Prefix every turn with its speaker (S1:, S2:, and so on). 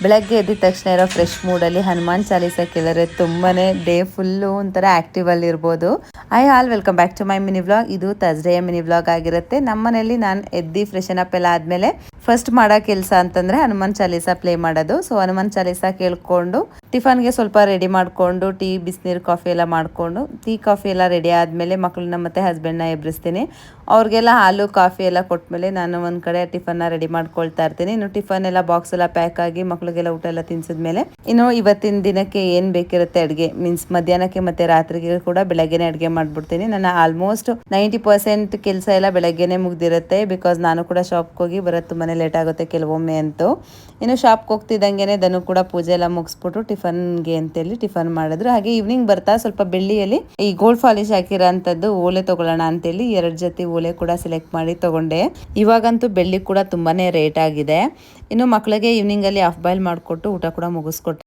S1: ಬೆಳಗ್ಗೆ ಎದ್ದ ತಕ್ಷಣ ಇರೋ ಫ್ರೆಶ್ ಮೂಡಲ್ಲಿ ಹನುಮಾನ್ ಚಾಲೀಸ ಕೇಳಿದ್ರೆ ತುಂಬಾನೇ ಡೇ ಫುಲ್ಲು ಒಂಥರ ಆಕ್ಟಿವ್ ಅಲ್ಲಿ ಇರ್ಬೋದು. All welcome back to my mini vlog. ಇದು ಥರ್ಸ್ಡೇ ಮಿನಿ ವ್ಲಾಗ್ ಆಗಿರುತ್ತೆ. ನಮ್ಮ ಮನೆಯಲ್ಲಿ ನಾನು ಎದ್ದು ಫ್ರೆಶನ್ ಅಪ್ ಎಲ್ಲ ಆದಮೇಲೆ ಫಸ್ಟ್ ಮಾಡೋ ಕೆಲಸ ಅಂತಂದ್ರೆ ಹನುಮಾನ್ ಚಾಲೀಸ ಪ್ಲೇ ಮಾಡೋದು. ಸೊ ಹನುಮಾನ್ ಚಾಲೀಸ ಕೇಳ್ಕೊಂಡು ಟಿಫನ್ಗೆ ಸ್ವಲ್ಪ ರೆಡಿ ಮಾಡಿಕೊಂಡು ಟೀ ಬಿಸಿನೀರು ಕಾಫಿ ಎಲ್ಲ ಮಾಡಿಕೊಂಡು ಟೀ ಕಾಫಿ ಎಲ್ಲ ರೆಡಿ ಆದಮೇಲೆ ಮಕ್ಕಳನ್ನ ಮತ್ತೆ ಹಸ್ಬೆಂಡ್ನ ಎಬ್ಬಿಸ್ತೀನಿ. ಅವ್ರಿಗೆಲ್ಲ ಹಾಲು ಕಾಫಿ ಎಲ್ಲ ಕೊಟ್ಮೇಲೆ ನಾನು ಒಂದು ಕಡೆ ಟಿಫನ್ನ ರೆಡಿ ಮಾಡ್ಕೊಳ್ತಾ ಇರ್ತೀನಿ. ಇನ್ನು ಟಿಫನ್ ಎಲ್ಲ ಬಾಕ್ಸ್ ಎಲ್ಲ ಪ್ಯಾಕ್ ಆಗಿ ಮಕ್ಕಳಿಗೆಲ್ಲ ಊಟ ಎಲ್ಲ ತಿನ್ಸಿದ್ಮೇಲೆ ಇನ್ನು ಇವತ್ತಿನ ದಿನಕ್ಕೆ ಏನು ಬೇಕಿರುತ್ತೆ ಅಡುಗೆ ಮೀನ್ಸ್ ಮಧ್ಯಾಹ್ನಕ್ಕೆ ಮತ್ತೆ ರಾತ್ರಿಗೆ ಕೂಡ ಬೆಳಗ್ಗೆನೆ ಅಡುಗೆ ಮಾಡ್ಬಿಡ್ತೀನಿ. ನನ್ನ ಆಲ್ಮೋಸ್ಟ್ 90% ಕೆಲಸ ಎಲ್ಲ ಬೆಳಗ್ಗೆನೆ ಮುಗ್ದಿರುತ್ತೆ. ಬಿಕಾಸ್ ನಾನು ಕೂಡ ಶಾಪ್ಗೆ ಹೋಗಿ ಬರೋದು ತುಂಬಾ ಲೇಟ್ ಆಗುತ್ತೆ ಕೆಲವೊಮ್ಮೆ ಅಂತೂ. ಇನ್ನು ಶಾಪ್ಗೆ ಹೋಗ್ತಿದ್ದಂಗೆ ದನು ಕೂಡ ಪೂಜೆ ಎಲ್ಲ ಮುಗಿಸ್ಬಿಟ್ಟು ಟಿಫನ್ಗೆ ಅಂತೇಳಿ ಟಿಫನ್ ಮಾಡಿದ್ರು. ಹಾಗೆ ಈವ್ನಿಂಗ್ ಬರ್ತಾ ಸ್ವಲ್ಪ ಬೆಳ್ಳಿಯಲ್ಲಿ ಈ ಗೋಲ್ಡ್ ಪಾಲಿಶ್ ಹಾಕಿರೋ ಅಂಥದ್ದು ಓಲೆ ತಗೊಳ್ಳೋಣ ಅಂತೇಳಿ 2 ಜೊತೆ ಓಲೆ ಕೂಡ ಸೆಲೆಕ್ಟ್ ಮಾಡಿ ತಗೊಂಡೆ. ಇವಾಗಂತೂ ಬೆಳ್ಳಿ ಕೂಡ ತುಂಬಾನೇ ರೇಟ್ ಆಗಿದೆ. ಇನ್ನು ಮಕ್ಕಳಿಗೆ ಈವ್ನಿಂಗ್ ಅಲ್ಲಿ ಹಾಫ್ ಬಾಯ್ಲ್ ಮಾಡಿಕೊಟ್ಟು ಊಟ ಕೂಡ ಮುಗಿಸ್ಕೊಟ್ಟೆ.